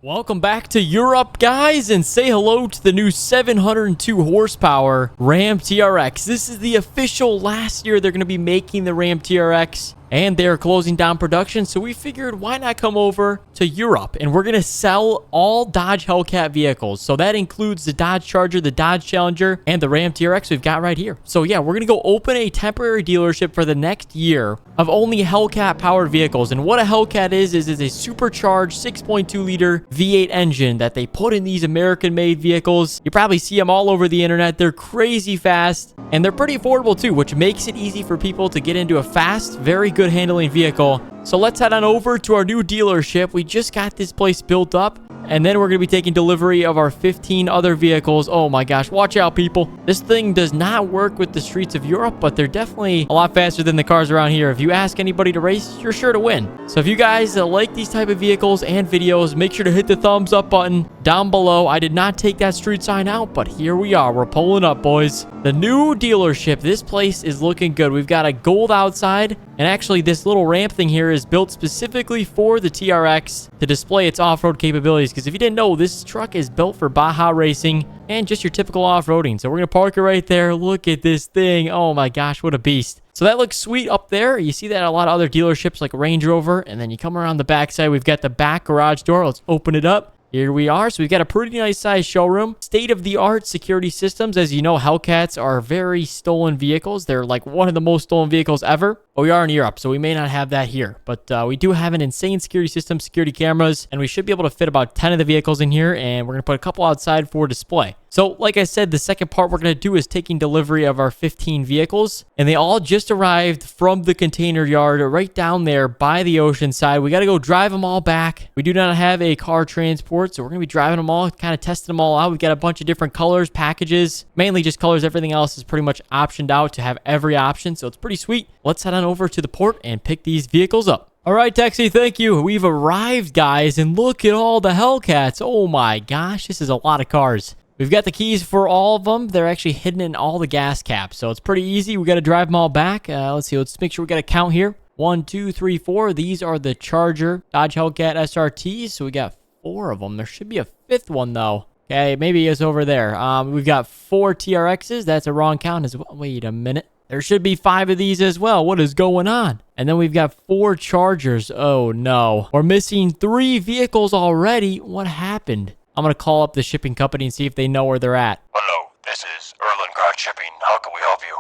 Welcome back to Europe, guys, and say hello to the new 702 horsepower Ram TRX. This is the official last year they're going to be making the Ram TRX, and they're closing down production, so we figured why not come over to Europe, and we're going to sell all Dodge Hellcat vehicles. So that includes the Dodge Charger, the Dodge Challenger, and the Ram TRX we've got right here. So yeah, we're going to go open a temporary dealership for the next year of only Hellcat powered vehicles. And what a Hellcat is a supercharged 6.2 liter V8 engine that they put in these American made vehicles. You probably see them all over the internet. They're crazy fast and they're pretty affordable too, which makes it easy for people to get into a fast, very good handling vehicle. So let's head on over to our new dealership. We just got this place built up, and then we're going to be taking delivery of our 15 other vehicles. Oh my gosh, watch out, people. This thing does not work with the streets of Europe, but they're definitely a lot faster than the cars around here. If you ask anybody to race, you're sure to win. So if you guys like these type of vehicles and videos, make sure to hit the thumbs up button down below. I did not take that street sign out, but here we are. We're pulling up, boys. The new dealership. This place is looking good. We've got a gold outside, and actually this little ramp thing here is built specifically for the TRX to display its off-road capabilities. Because if you didn't know, this truck is built for Baja racing and just your typical off-roading. So we're going to park it right there. Look at this thing. Oh my gosh, what a beast. So that looks sweet up there. You see that at a lot of other dealerships like Range Rover. And then you come around the backside. We've got the back garage door. Let's open it up. Here we are. So we've got a pretty nice size showroom. State-of-the-art security systems. As you know, Hellcats are very stolen vehicles. They're like one of the most stolen vehicles ever. But we are in Europe, so we may not have that here. But we do have an insane security system, security cameras, and we should be able to fit about 10 of the vehicles in here, and we're going to put a couple outside for display. So, like I said, the second part we're going to do is taking delivery of our 15 vehicles, and they all just arrived from the container yard right down there by the ocean side. We got to go drive them all back. We do not have a car transport, so we're going to be driving them all, kind of testing them all out. We've got a bunch of different colors, packages, mainly just colors. Everything else is pretty much optioned out to have every option, so it's pretty sweet. Let's head on over to the port and pick these vehicles up. All right, taxi, thank you. We've arrived, guys, and look at all the Hellcats. Oh my gosh, this is a lot of cars. We've got the keys for all of them. They're actually hidden in all the gas caps, so it's pretty easy. We got to drive them all back. Let's see. Let's make sure we got a count here. 1, 2, 3, 4. These are the Charger Dodge Hellcat SRTs, so we got 4 of them. There should be a 5th one, though. Okay, maybe it's over there. We've got 4 TRXs. That's a wrong count as well. Wait a minute. There should be 5 of these as well. What is going on? And then we've got 4 Chargers. Oh, no. We're missing 3 vehicles already. What happened? I'm going to call up the shipping company and see if they know where they're at. Hello, this is Erlengrad Shipping. How can we help you?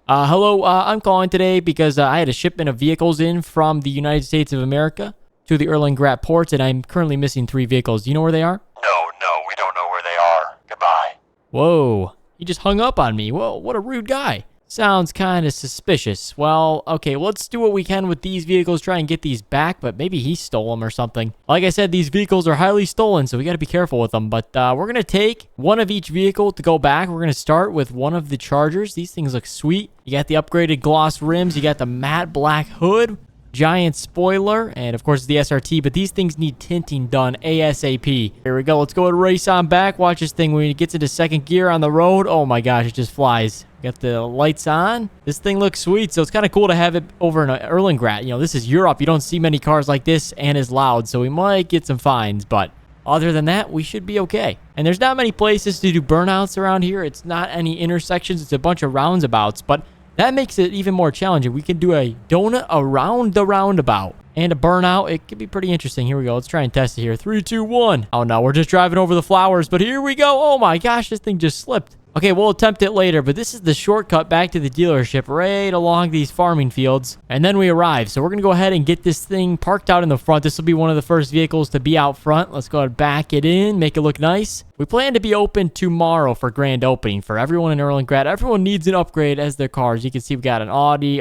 Hello. I'm calling today because I had a shipment of vehicles in from the United States of America to the Erlengrad ports, and I'm currently missing 3 vehicles. Do you know where they are? No, we don't know where they are. Goodbye. Whoa. He just hung up on me. Whoa, what a rude guy. Sounds kind of suspicious. Well, okay, let's do what we can with these vehicles, try and get these back, but maybe he stole them or something. Like I said, these vehicles are highly stolen, so we got to be careful with them. But we're going to take one of each vehicle to go back. We're going to start with one of the Chargers. These things look sweet. You got the upgraded gloss rims. You got the matte black hood, giant spoiler, and of course the SRT, but these things need tinting done ASAP. Here we go. Let's go and race on back. Watch this thing when it gets into second gear on the road. Oh my gosh, it just flies. Got the lights on. This thing looks sweet, so it's kind of cool to have it over in Erlengrad. You know, this is Europe. You don't see many cars like this and as loud, so we might get some fines, but other than that, we should be okay. And there's not many places to do burnouts around here. It's not any intersections. It's a bunch of roundabouts, but that makes it even more challenging. We can do a donut around the roundabout and a burnout. It could be pretty interesting. Here we go. Let's try and test it here. 3, 2, 1. Oh, no. We're just driving over the flowers, but here we go. Oh, my gosh. This thing just slipped. Okay, we'll attempt it later, but this is the shortcut back to the dealership right along these farming fields, and then we arrive. So we're going to go ahead and get this thing parked out in the front. This will be one of the first vehicles to be out front. Let's go ahead and back it in, make it look nice. We plan to be open tomorrow for grand opening for everyone in Erlengrad. Everyone needs an upgrade as their cars. You can see we've got an Audi,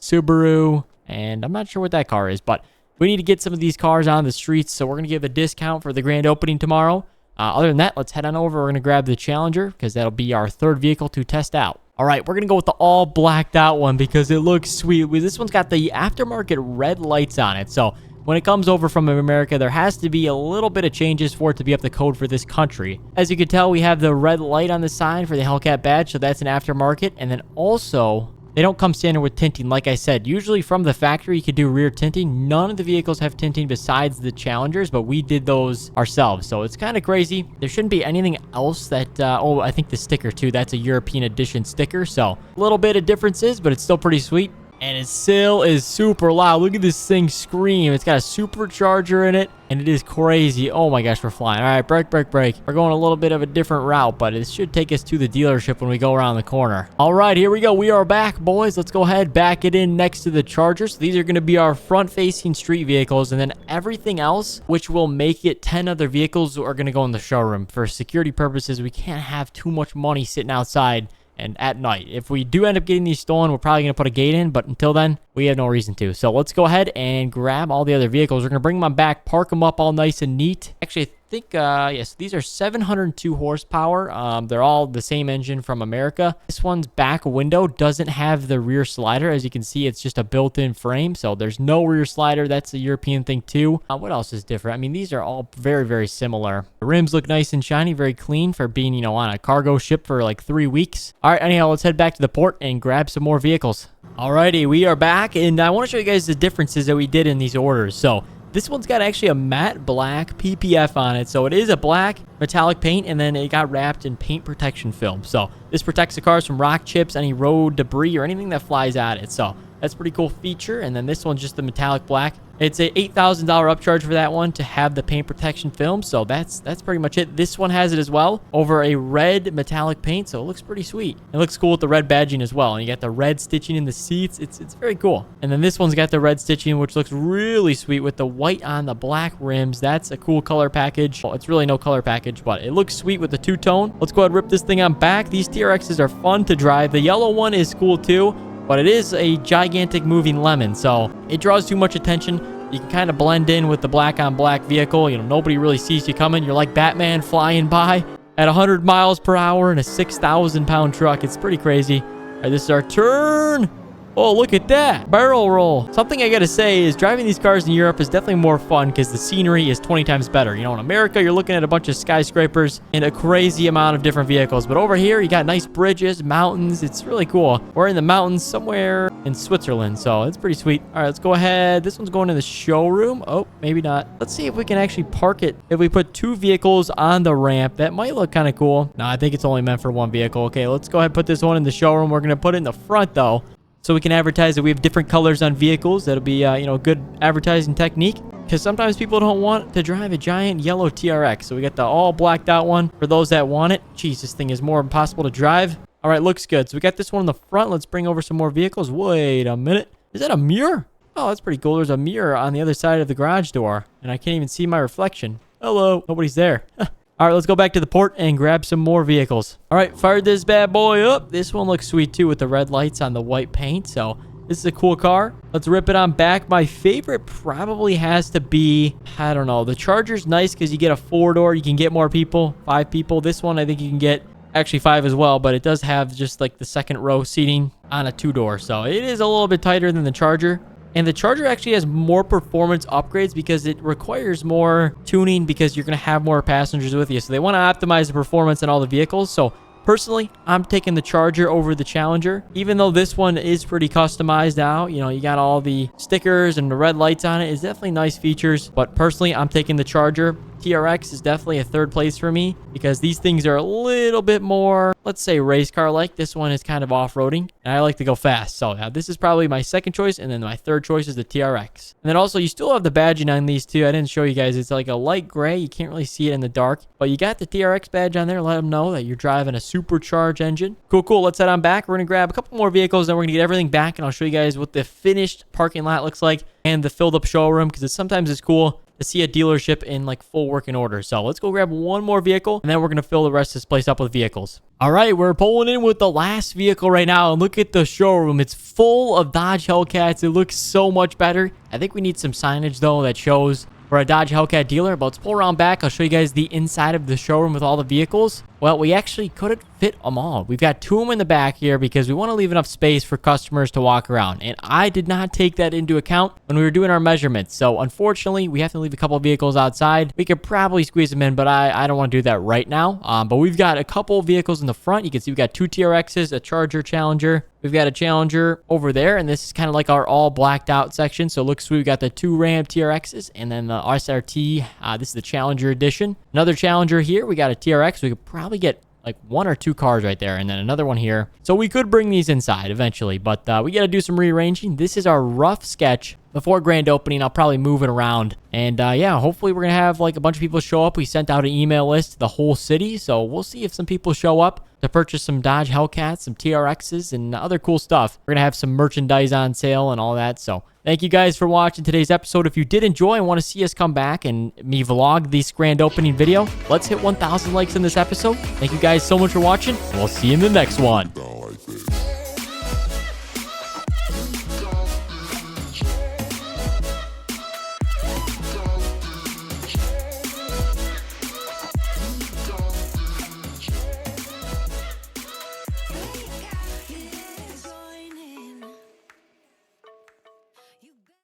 Subaru, and I'm not sure what that car is, but we need to get some of these cars on the streets, so we're going to give a discount for the grand opening tomorrow. Other than that, let's head on over. We're going to grab the Challenger because that'll be our 3rd vehicle to test out. All right, we're going to go with the all blacked out one because it looks sweet. This one's got the aftermarket red lights on it. So when it comes over from America, there has to be a little bit of changes for it to be up to code for this country. As you can tell, we have the red light on the side for the Hellcat badge, so that's an aftermarket. And then also, They don't come standard with tinting, like I said. Usually from the factory, you could do rear tinting. None of the vehicles have tinting besides the Challengers, but we did those ourselves. So it's kind of crazy. There shouldn't be anything else that... oh, I think the sticker, too. That's a European edition sticker. So a little bit of differences, but it's still pretty sweet. And it still is super loud. Look at this thing scream. It's got a supercharger in it, and it is crazy. Oh my gosh, we're flying. All right, brake, brake, brake. We're going a little bit of a different route, but it should take us to the dealership when we go around the corner. All right, here we go. We are back, boys. Let's go ahead, back it in next to the Chargers. So these are going to be our front-facing street vehicles, and then everything else, which will make it 10 other vehicles, are going to go in the showroom. For security purposes, we can't have too much money sitting outside and at night. If we do end up getting these stolen, we're probably going to put a gate in, but until then, we have no reason to. So let's go ahead and grab all the other vehicles. We're going to bring them on back, park them up all nice and neat. Actually, I think, yes, these are 702 horsepower. They're all the same engine from America. This one's back window doesn't have the rear slider. As you can see, it's just a built-in frame, so there's no rear slider. That's a European thing too. What else is different? I mean, these are all very, very similar. The rims look nice and shiny, very clean for being, you know, on a cargo ship for like 3 weeks. All right, anyhow, let's head back to the port and grab some more vehicles. Alrighty, we are back, and I want to show you guys the differences that we did in these orders. So this one's got actually a matte black PPF on it. So it is a black metallic paint, and then it got wrapped in paint protection film. So this protects the cars from rock chips, any road debris, or anything that flies at it. So that's a pretty cool feature. And then this one's just the metallic black. It's a $8,000 upcharge for that one to have the paint protection film. So that's pretty much it. This one has it as well over a red metallic paint. So it looks pretty sweet. It looks cool with the red badging as well. And you got the red stitching in the seats. It's very cool. And then this one's got the red stitching, which looks really sweet with the white on the black rims. That's a cool color package. Well, it's really no color package, but it looks sweet with the two-tone. Let's go ahead and rip this thing on back. These TRXs are fun to drive. The yellow one is cool too, but it is a gigantic moving lemon, so it draws too much attention. You can kind of blend in with the black on black vehicle. You know, nobody really sees you coming. You're like Batman flying by at 100 miles per hour in a 6,000-pound truck. It's pretty crazy. All right, this is our turn. Oh, look at that. Barrel roll. Something I gotta say is driving these cars in Europe is definitely more fun because the scenery is 20 times better. You know, in America, you're looking at a bunch of skyscrapers and a crazy amount of different vehicles. But over here, you got nice bridges, mountains. It's really cool. We're in the mountains somewhere in Switzerland, so it's pretty sweet. All right, let's go ahead. This one's going in the showroom. Oh, maybe not. Let's see if we can actually park it. If we put 2 vehicles on the ramp, that might look kind of cool. No, I think it's only meant for 1 vehicle. Okay, let's go ahead and put this one in the showroom. We're going to put it in the front, though, so we can advertise that we have different colors on vehicles. That'll be, you know, good advertising technique. Because sometimes people don't want to drive a giant yellow TRX. So we got the all blacked out one for those that want it. Jeez, this thing is more impossible to drive. All right, looks good. So we got this one in the front. Let's bring over some more vehicles. Wait a minute. Is that a mirror? Oh, that's pretty cool. There's a mirror on the other side of the garage door. And I can't even see my reflection. Hello. Nobody's there. All right, let's go back to the port and grab some more vehicles. All right, fired this bad boy up. This one looks sweet too with the red lights on the white paint. So this is a cool car. Let's rip it on back. My favorite probably has to be, I don't know. The Charger's nice because you get a 4-door. You can get more people, 5 people. This one, I think you can get actually 5 as well, but it does have just like the second row seating on a 2-door. So it is a little bit tighter than the Charger. And the Charger actually has more performance upgrades because it requires more tuning because you're going to have more passengers with you. So they want to optimize the performance in all the vehicles. So personally, I'm taking the Charger over the Challenger. Even though this one is pretty customized out. You know, you got all the stickers and the red lights on it. It's definitely nice features. But personally, I'm taking the Charger. TRX is definitely a 3rd place for me because these things are a little bit more, let's say, race car like. This one is kind of off-roading and I like to go fast. So now this is probably my 2nd choice, and then my 3rd choice is the TRX. And then also you still have the badging on these too. I didn't show you guys. It's like a light gray. You can't really see it in the dark, but you got the TRX badge on there. Let them know that you're driving a supercharged engine. Cool. Let's head on back. We're gonna grab a couple more vehicles, then we're gonna get everything back, and I'll show you guys what the finished parking lot looks like and the filled up showroom, because sometimes it's cool to see a dealership in like full working order. So let's go grab one more vehicle, and then we're going to fill the rest of this place up with vehicles. All right, we're pulling in with the last vehicle right now, and look at the showroom. It's full of Dodge Hellcats. It looks so much better. I think we need some signage though that shows we're a Dodge Hellcat dealer, but let's pull around back. I'll show you guys the inside of the showroom with all the vehicles. Well, we actually couldn't fit them all. We've got 2 of them in the back here because we want to leave enough space for customers to walk around. And I did not take that into account when we were doing our measurements. So unfortunately, we have to leave a couple of vehicles outside. We could probably squeeze them in, but I don't want to do that right now. But we've got a couple of vehicles in the front. You can see we've got 2 TRXs, a Charger Challenger. We've got a Challenger over there, and this is kind of like our all blacked out section. So it looks sweet. We've got the 2 Ram TRXs and then the SRT. This is the Challenger edition. Another Challenger here. We got a TRX. We could probably get like 1 or 2 cars right there, and then another one here. So we could bring these inside eventually, but we got to do some rearranging. This is our rough sketch before grand opening. I'll probably move it around, and yeah, hopefully we're gonna have like a bunch of people show up. We sent out an email list to the whole city, so we'll see if some people show up to purchase some Dodge Hellcats, some TRXs, and other cool stuff. We're gonna have some merchandise on sale and all that. So thank you guys for watching today's episode. If you did enjoy and want to see us come back and me vlog this grand opening video, let's hit 1,000 likes in this episode. Thank you guys so much for watching, and we'll see you in the next one.